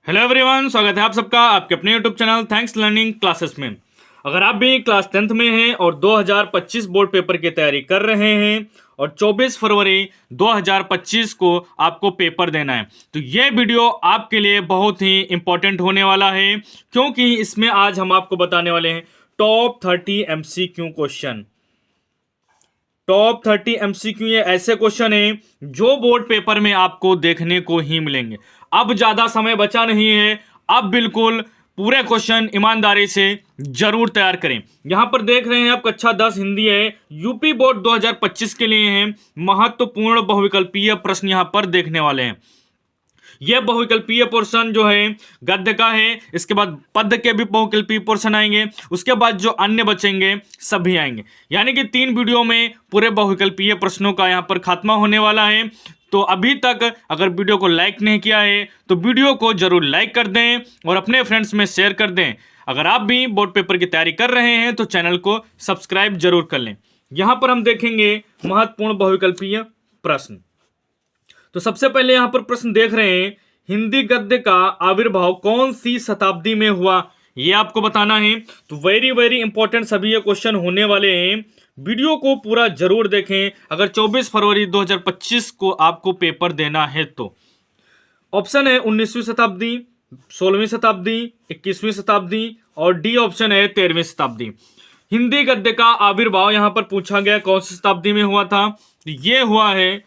Hello everyone, स्वागत है आप सबका आपके अपने YouTube channel thanks learning classes में। अगर आप भी क्लास 10th में हैं और 2025 बोर्ड पेपर की तैयारी कर रहे हैं और 24 फरवरी 2025 को आपको पेपर देना है तो ये वीडियो आपके लिए बहुत ही इंपॉर्टेंट होने वाला है, क्योंकि इसमें आज हम आपको बताने वाले हैं top 30 MCQ question. Top 30 MCQ ये ऐसे क्वेश्चन हैं जो बोर्ड पेपर में आपको देखने को ही मिलेंगे। अब ज्यादा समय बचा नहीं है, अब बिल्कुल पूरे क्वेश्चन ईमानदारी से जरूर तैयार करें। यहां पर देख रहे हैं आप कक्षा 10 हिंदी है, यूपी बोर्ड 2025 के लिए है। महत्वपूर्ण बहुविकल्पीय प्रश्न यहां पर देखने वाले हैं। यह बहुविकल्पीय पोर्शन जो है गद्य का है, इसके बाद पद्य के भी बहुविकल्पीय पोर्शन आएंगे, उसके बाद जो अन्य बचेंगे सभी आएंगे। यानी कि 3 वीडियो में पूरे बहुविकल्पीय प्रश्नों का यहां पर खात्मा होने वाला है। तो अभी तक अगर वीडियो को लाइक नहीं किया है तो वीडियो को जरूर लाइक कर दें और अपने फ्रेंड्स में शेयर कर दें। अगर आप भी बोर्ड पेपर की तैयारी कर रहे हैं तो चैनल को सब्सक्राइब जरूर कर लें। यहां पर हम देखेंगे महत्वपूर्ण बहुविकल्पीय प्रश्न। तो सबसे पहले यहां पर प्रश्न देख रहे हैं, हिंदी गद्य का आविर्भाव कौन सी शताब्दी में हुआ, ये आपको बताना है। तो वेरी वेरी इंपॉर्टेंट सभी ये क्वेश्चन होने वाले हैं। वीडियो को पूरा जरूर देखें अगर 24 फरवरी 2025 को आपको पेपर देना है तो। ऑप्शन है 19वीं शताब्दी, 16वीं शताब्दी, 21वीं शताब्दी और डी ऑप्शन है 13वीं शताब्दी। हिंदी गद्य का आविर्भाव यहां पर पूछा गया कौन सी शताब्दी में हुआ था, तो ये हुआ है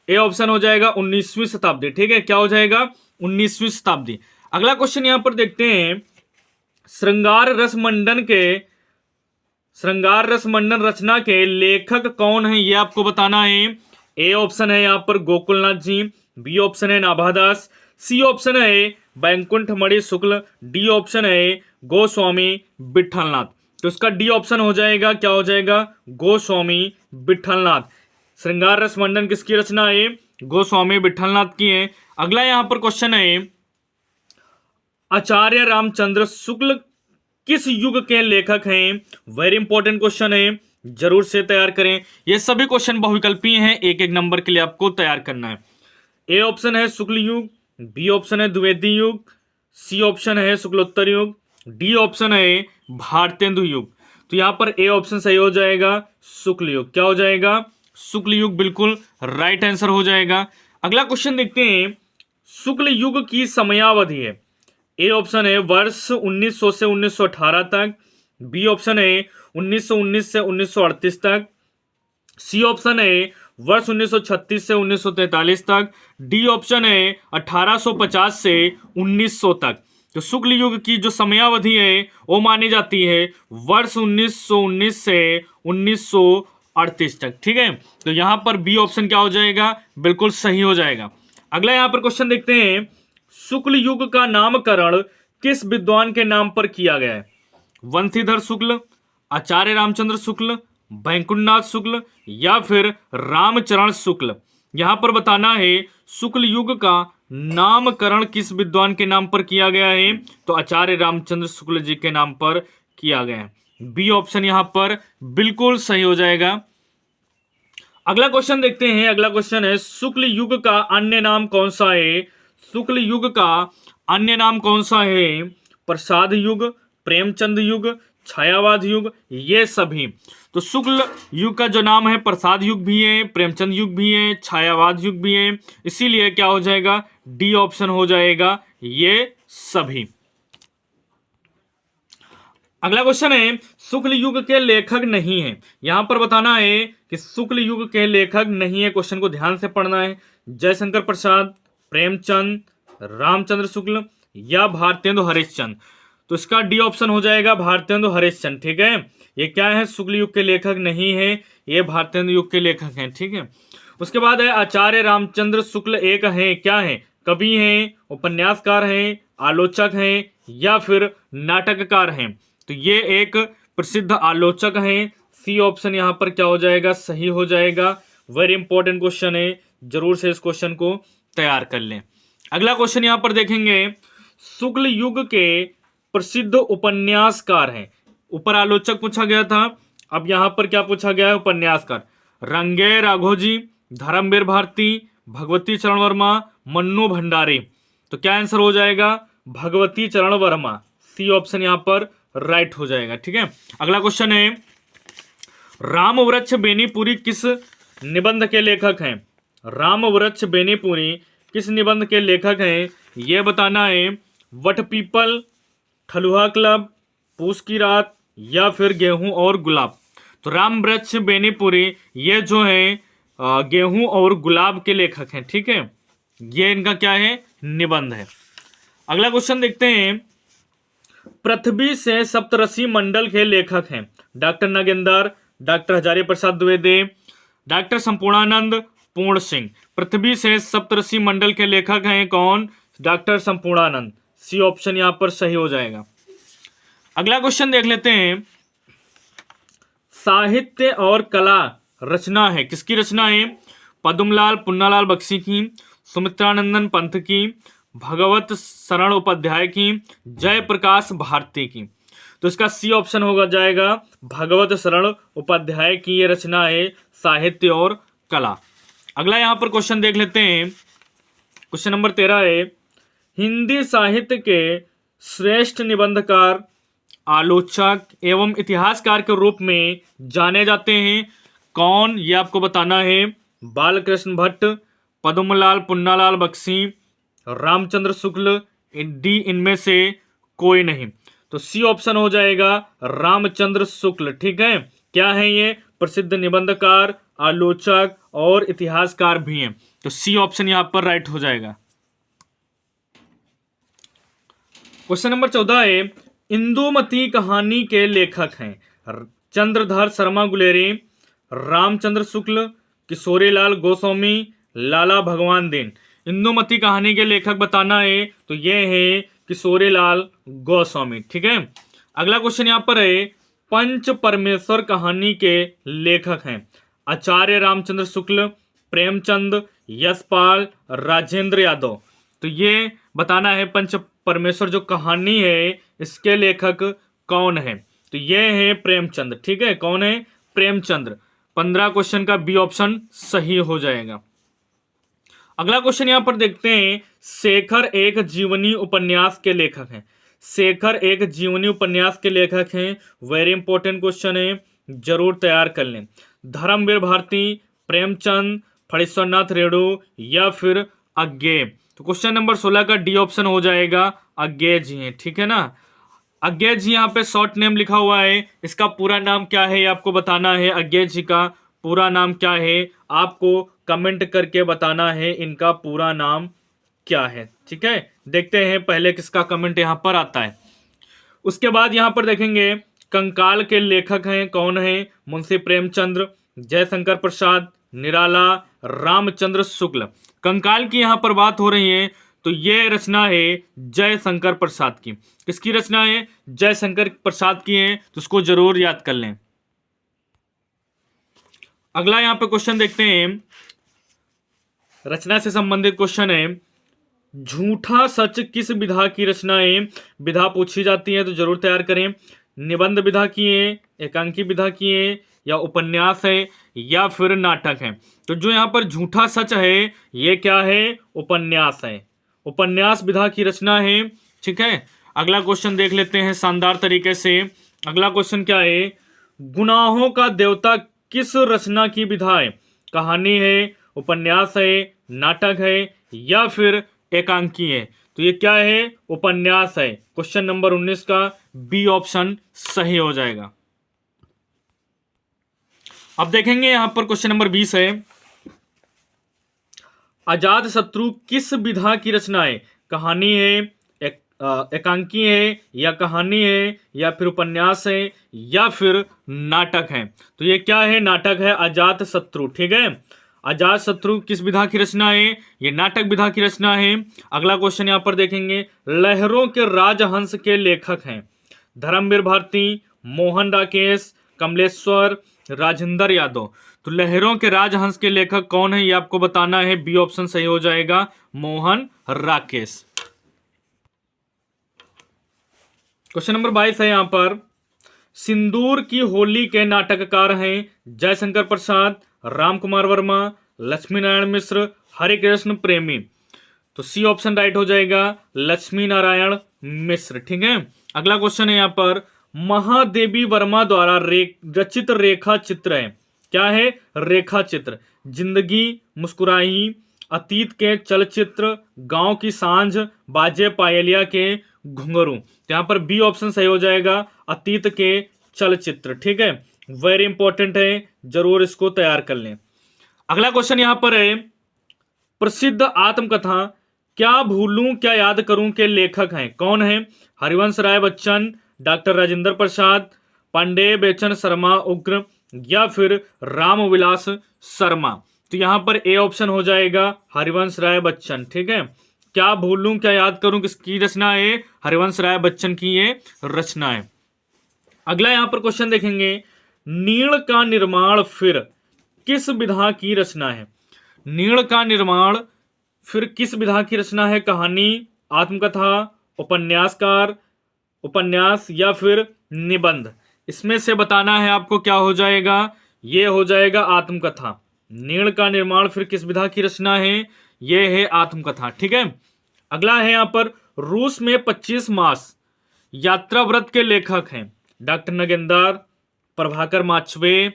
ए ऑप्शन हो जाएगा 19वीं शताब्दी। ठीक है, क्या हो जाएगा 19वीं शताब्दी। अगला क्वेश्चन यहां पर देखते हैं, श्रृंगार रस मंडन रचना के लेखक कौन है, ये आपको बताना है। ए ऑप्शन है यहां पर गोकुलनाथ जी, बी ऑप्शन है नाभादास, सी ऑप्शन है बैकुंठ मणि शुक्ल, डी ऑप्शन है गोस्वामी विठलनाथ। तो इसका डी ऑप्शन हो जाएगा, क्या हो जाएगा, गोस्वामी विठलनाथ। श्रृंगार रस मंडन किसकी रचना है, गोस्वामी विठलनाथ की है। अगला यहां पर क्वेश्चन है, आचार्य रामचंद्र शुक्ल किस युग के लेखक हैं। वेरी इंपॉर्टेंट क्वेश्चन है, जरूर से तैयार करें। ये सभी क्वेश्चन बहुविकल्पीय हैं, एक एक नंबर के लिए आपको तैयार करना है। ए ऑप्शन है शुक्ल युग, बी ऑप्शन है द्विवेदी युग, सी ऑप्शन है शुक्लोत्तर युग, डी ऑप्शन है भारतेंदु युग। तो यहां पर ए ऑप्शन सही हो जाएगा, शुक्ल युग। क्या हो जाएगा, शुक्ल युग बिल्कुल राइट आंसर हो जाएगा। अगला क्वेश्चन देखते हैं, शुक्ल युग की समयावधि है। ए ऑप्शन है वर्ष 1900 से 1918 तक, बी ऑप्शन है 1919 से 1938 तक, सी ऑप्शन है वर्ष 1936 से 1943 तक, डी ऑप्शन है 1850 से 1900 तक। तो शुक्ल युग की जो समयावधि है वो मानी जाती है वर्ष 1919 से 1938 तक। ठीक है, तो यहां पर बी ऑप्शन क्या हो जाएगा, बिल्कुल सही हो जाएगा। अगला यहां पर क्वेश्चन देखते हैं, शुक्ल युग का नामकरण किस विद्वान के नाम पर किया गया है। वंशीधर शुक्ल, आचार्य रामचंद्र शुक्ल, बैकुंठनाथ शुक्ल या फिर रामचरण शुक्ल। यहां पर बताना है शुक्ल युग का नामकरण किस विद्वान के नाम पर किया गया है, तो आचार्य रामचंद्र शुक्ल जी के नाम पर किया गया है। बी ऑप्शन यहां पर बिल्कुल सही हो जाएगा। अगला क्वेश्चन देखते हैं, अगला क्वेश्चन है, शुक्ल युग का अन्य नाम कौन सा है। शुक्ल युग का अन्य नाम कौन सा है, प्रसाद युग, प्रेमचंद युग, छायावाद युग, ये सभी। तो शुक्ल युग का जो नाम है प्रसाद युग भी है, प्रेमचंद युग भी है, छायावाद युग भी है, इसीलिए क्या हो जाएगा, डी ऑप्शन हो जाएगा ये सभी। अगला क्वेश्चन है, शुक्ल युग के लेखक नहीं है। यहां पर बताना है कि शुक्ल युग के लेखक नहीं है, क्वेश्चन को ध्यान से पढ़ना है। जयशंकर प्रसाद, प्रेमचंद, रामचंद्र शुक्ल या भारतेंदु हरिश्चंद्र। तो इसका डी ऑप्शन हो जाएगा भारतेंदु हरिश्चंद्र। ठीक है, ये क्या है, शुक्ल युग के लेखक नहीं है, ये भारतेंदु युग के लेखक हैं। ठीक है, उसके बाद है आचार्य रामचंद्र शुक्ल एक है, क्या है, कवि हैं, उपन्यासकार हैं, आलोचक हैं या फिर नाटककार हैं। तो ये एक प्रसिद्ध आलोचक हैं। सी ऑप्शन यहां पर क्या हो जाएगा, सही हो जाएगा। वेरी इंपॉर्टेंट क्वेश्चन है, जरूर से इस क्वेश्चन को तैयार कर लें। अगला क्वेश्चन यहां पर देखेंगे, शुक्ल युग के प्रसिद्ध उपन्यासकार हैं। ऊपर आलोचक पूछा गया था, अब यहां पर क्या पूछा गया है, उपन्यासकार। रंगे राघोजी, धर्मवीर भारती, भगवती चरण वर्मा, मन्नू भंडारी। तो क्या आंसर हो जाएगा? भगवती चरण वर्मा, सी ऑप्शन यहाँ पर राइट हो जाएगा। ठीक है, अगला क्वेश्चन है, रामवृक्ष बेनीपुरी किस निबंध के लेखक हैं? रामवृक्ष बेनीपुरी किस निबंध के लेखक हैं, यह बताना है। वट पीपल, ठलुहा क्लब, पूस की रात या फिर गेहूं और गुलाब। तो रामवृक्ष बेनीपुरी ये जो है गेहूं और गुलाब के लेखक हैं। ठीक है, ये इनका क्या है? निबंध है। अगला क्वेश्चन देखते हैं, पृथ्वी से सप्तऋषि मंडल के लेखक हैं? Doctor Nagendra, doctor Hazari Prasad Dwivedi, doctor Sampurnanand, पूर्ण सिंह। पृथ्वी से सप्तऋषि मंडल के लेखक हैं कौन? डॉक्टर संपूर्णानंद, सी ऑप्शन यहां पर सही हो जाएगा। अगला क्वेश्चन देख लेते हैं, साहित्य और कला रचना है, किसकी रचना है? पद्मलाल पुन्नालाल बख्शी की, सुमित्रानंदन पंत की, भगवत शरण उपाध्याय की, जयप्रकाश भारती की। तो इसका सी ऑप्शन होगा जाएगा भगवत शरण उपाध्याय की ये रचना है, साहित्य और कला। अगला यहां पर क्वेश्चन देख लेते हैं, क्वेश्चन नंबर 13 है, हिंदी साहित्य के श्रेष्ठ निबंधकार, आलोचक एवं इतिहासकार के रूप में जाने जाते हैं कौन? ये आपको बताना है। बालकृष्ण भट्ट, पद्मलाल पुन्नालाल बख्शी, रामचंद्र शुक्ल, डी इनमें से कोई नहीं। तो सी ऑप्शन हो जाएगा रामचंद्र शुक्ल। ठीक है, क्या है ये? प्रसिद्ध निबंधकार, आलोचक और इतिहासकार भी हैं। तो सी ऑप्शन यहां पर राइट हो जाएगा। क्वेश्चन नंबर 14 है, इंदुमती कहानी के लेखक हैं? चंद्रधर शर्मा गुलेरी, रामचंद्र शुक्ल, किशोरीलाल गोस्वामी, लाला भगवान दीन। इंदुमती कहानी के लेखक बताना है, तो ये है किशोरीलाल गोस्वामी। ठीक है, अगला क्वेश्चन यहां पर है, पंच परमेश्वर कहानी के लेखक हैं? आचार्य रामचंद्र शुक्ल, प्रेमचंद, यशपाल, राजेंद्र यादव। तो ये बताना है पंच परमेश्वर जो कहानी है इसके लेखक कौन है? तो ये है प्रेमचंद। ठीक है, कौन है? प्रेमचंद। 15 क्वेश्चन का बी ऑप्शन सही हो जाएगा। अगला क्वेश्चन यहां पर देखते हैं, शेखर एक जीवनी उपन्यास के लेखक हैं? शेखर एक जीवनी उपन्यास के लेखक हैं, वेरी इंपॉर्टेंट क्वेश्चन है, जरूर तैयार कर लें। धर्मवीर भारती, प्रेमचंद, फणीश्वरनाथ रेणु या फिर अज्ञेय। तो क्वेश्चन नंबर 16 का डी ऑप्शन हो जाएगा अज्ञेय जी हैं। ठीक है ना, अज्ञेय जी यहाँ पे शॉर्ट नेम लिखा हुआ है, इसका पूरा नाम क्या है ये आपको बताना है। अज्ञेय जी का पूरा नाम क्या है आपको कमेंट करके बताना है, इनका पूरा नाम क्या है। ठीक है, देखते हैं पहले किसका कमेंट यहाँ पर आता है। उसके बाद यहाँ पर देखेंगे, कंकाल के लेखक हैं कौन है? मुंशी प्रेमचंद्र, जयशंकर प्रसाद, निराला, रामचंद्र शुक्ल। कंकाल की यहाँ पर बात हो रही है, तो ये रचना है जयशंकर प्रसाद की। किसकी रचना है? जयशंकर प्रसाद की है, तो उसको जरूर याद कर लें। अगला यहाँ पे क्वेश्चन देखते हैं, रचना से संबंधित क्वेश्चन है, झूठा सच किस विधा की रचना है? विधा पूछी जाती है तो जरूर तैयार करें। निबंध विधा की है, एकांकी विधा की है, या उपन्यास है, या फिर नाटक है। तो जो यहाँ पर झूठा सच है ये क्या है? उपन्यास है, उपन्यास विधा की रचना है। ठीक है, अगला क्वेश्चन देख लेते हैं शानदार तरीके से। अगला क्वेश्चन क्या है, गुनाहों का देवता किस रचना की विधा है? कहानी है, उपन्यास है, नाटक है, या फिर एकांकी है। तो ये क्या है? उपन्यास है। क्वेश्चन नंबर 19 का बी ऑप्शन सही हो जाएगा। अब देखेंगे यहां पर क्वेश्चन नंबर 20 है, अजात शत्रु किस विधा की रचना है? कहानी है, एकांकी है, या कहानी है, या फिर उपन्यास है, या फिर नाटक है। तो ये क्या है? नाटक है, अजात शत्रु। ठीक है, अजात शत्रु किस विधा की रचना है? ये नाटक विधा की रचना है। अगला क्वेश्चन यहां पर देखेंगे, लहरों के राजहंस के लेखक हैं? धर्मवीर भारती, मोहन राकेश, कमलेश्वर, राजेंद्र यादव। तो लहरों के राजहंस के लेखक कौन है ये आपको बताना है। बी ऑप्शन सही हो जाएगा, मोहन राकेश। क्वेश्चन नंबर 22 है यहां पर, सिंदूर की होली के नाटककार हैं? जयशंकर प्रसाद, राम कुमार वर्मा, लक्ष्मी नारायण मिश्र, हरिकृष्ण प्रेमी। तो सी ऑप्शन राइट हो जाएगा, लक्ष्मी नारायण मिश्र। ठीक है, अगला क्वेश्चन है यहाँ पर, महादेवी वर्मा द्वारा रचित रेखा चित्र है, क्या है? रेखा चित्र। जिंदगी, मुस्कुराई, अतीत के चलचित्र, गांव की सांझ, बाजे पायलिया के घुंघरू। तो यहाँ पर बी ऑप्शन सही हो जाएगा, अतीत के चलचित्र। ठीक है, वेरी इंपॉर्टेंट है, जरूर इसको तैयार कर लें। अगला क्वेश्चन यहाँ पर है, प्रसिद्ध आत्मकथा क्या भूलूं क्या याद करूं के लेखक हैं, कौन है? हरिवंश राय बच्चन, डॉक्टर राजेंद्र प्रसाद, पांडेय बेचन शर्मा उग्र, या फिर रामविलास शर्मा। तो यहां पर ए ऑप्शन हो जाएगा, हरिवंश राय बच्चन। ठीक है, क्या भूलूं क्या याद करूं किसकी रचना है? हरिवंश राय बच्चन की ये रचना है। अगला यहां पर क्वेश्चन देखेंगे, नीड़ का निर्माण फिर किस विधा की रचना है? नीड़ का निर्माण फिर किस विधा की रचना है? कहानी, आत्मकथा, उपन्यासकार, उपन्यास, या फिर निबंध। इसमें से बताना है आपको, क्या हो जाएगा? ये हो जाएगा आत्मकथा। नीड़ का निर्माण फिर किस विधा की रचना है? ये है आत्मकथा। ठीक है, अगला है यहाँ पर, रूस में 25 मास यात्रा व्रत के लेखक हैं, डॉक्टर नगेंद्र, प्रभाकर माचवे,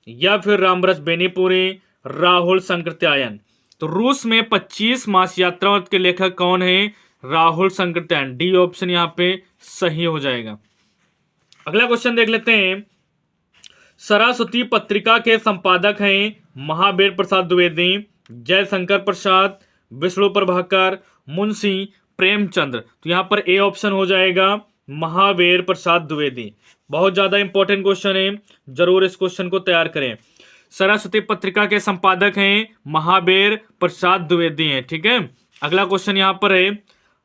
या फिर रामरस बेनीपुरी, राहुल संकृत्यायन। तो रूस में 25 मास यात्रा व्रत के लेखक कौन है? राहुल संकृत्यायन। डी ऑप्शन यहाँ पे सही हो जाएगा। अगला क्वेश्चन देख लेते हैं, सरस्वती पत्रिका के संपादक हैं महावीर प्रसाद द्विवेदी, जयशंकर प्रसाद, विष्णु प्रभाकर, मुंशी प्रेमचंद्र। तो यहाँ पर ए ऑप्शन हो जाएगा, महावीर प्रसाद द्विवेदी। बहुत ज्यादा इंपॉर्टेंट क्वेश्चन है, जरूर इस क्वेश्चन को तैयार करें। सरस्वती पत्रिका के संपादक हैं महावीर प्रसाद द्विवेदी हैं। ठीक है, अगला क्वेश्चन यहाँ पर है,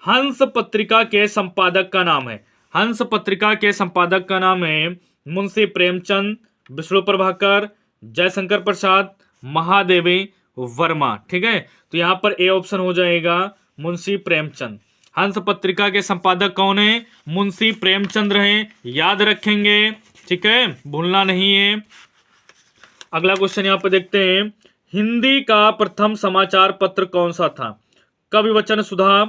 हंस पत्रिका के संपादक का नाम है। हंस पत्रिका के संपादक का नाम है मुंशी प्रेमचंद, विष्णु प्रभाकर, जयशंकर प्रसाद, महादेवी वर्मा। ठीक है, तो यहाँ पर ए ऑप्शन हो जाएगा, मुंशी प्रेमचंद। हंस पत्रिका के संपादक कौन है? मुंशी प्रेमचंद्र हैं, याद रखेंगे। ठीक है, भूलना नहीं है। अगला क्वेश्चन यहाँ पर देखते हैं, हिंदी का प्रथम समाचार पत्र कौन सा था? कवि वचन सुधा,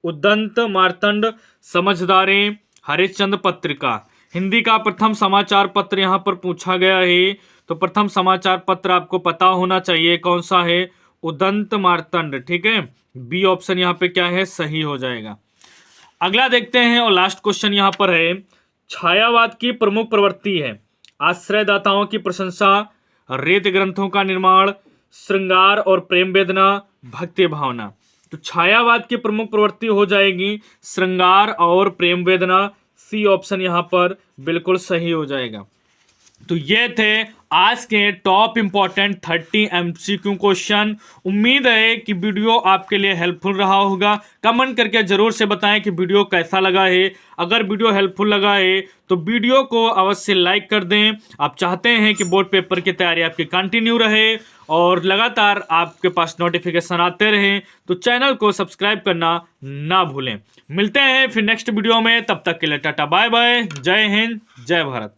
उदंत, मार्तंड, समझदारी, हरिश्चंद्र पत्रिका। हिंदी का प्रथम समाचार पत्र यहाँ पर पूछा गया है, तो प्रथम समाचार पत्र आपको पता होना चाहिए कौन सा है, उदंत मार्तंड। ठीक है, बी ऑप्शन यहाँ पे क्या है, सही हो जाएगा। अगला देखते हैं और लास्ट क्वेश्चन यहाँ पर है, छायावाद की प्रमुख प्रवृत्ति है आश्रयदाताओं की प्रशंसा, रेत ग्रंथों का निर्माण, श्रृंगार और प्रेम वेदना, भक्ति भावना। तो छायावाद की प्रमुख प्रवृत्ति हो जाएगी श्रृंगार और प्रेम वेदना। सी ऑप्शन यहाँ पर बिल्कुल सही हो जाएगा। तो ये थे आज के टॉप इंपॉर्टेंट 30 MCQ क्वेश्चन। उम्मीद है कि वीडियो आपके लिए हेल्पफुल रहा होगा। कमेंट करके जरूर से बताएं कि वीडियो कैसा लगा है। अगर वीडियो हेल्पफुल लगा है तो वीडियो को अवश्य लाइक कर दें। आप चाहते हैं कि बोर्ड पेपर की तैयारी आपकी कंटिन्यू रहे और लगातार आपके पास नोटिफिकेशन आते रहें, तो चैनल को सब्सक्राइब करना ना भूलें। मिलते हैं फिर नेक्स्ट वीडियो में, तब तक के लिए टाटा बाय बाय, जय हिंद, जय भारत।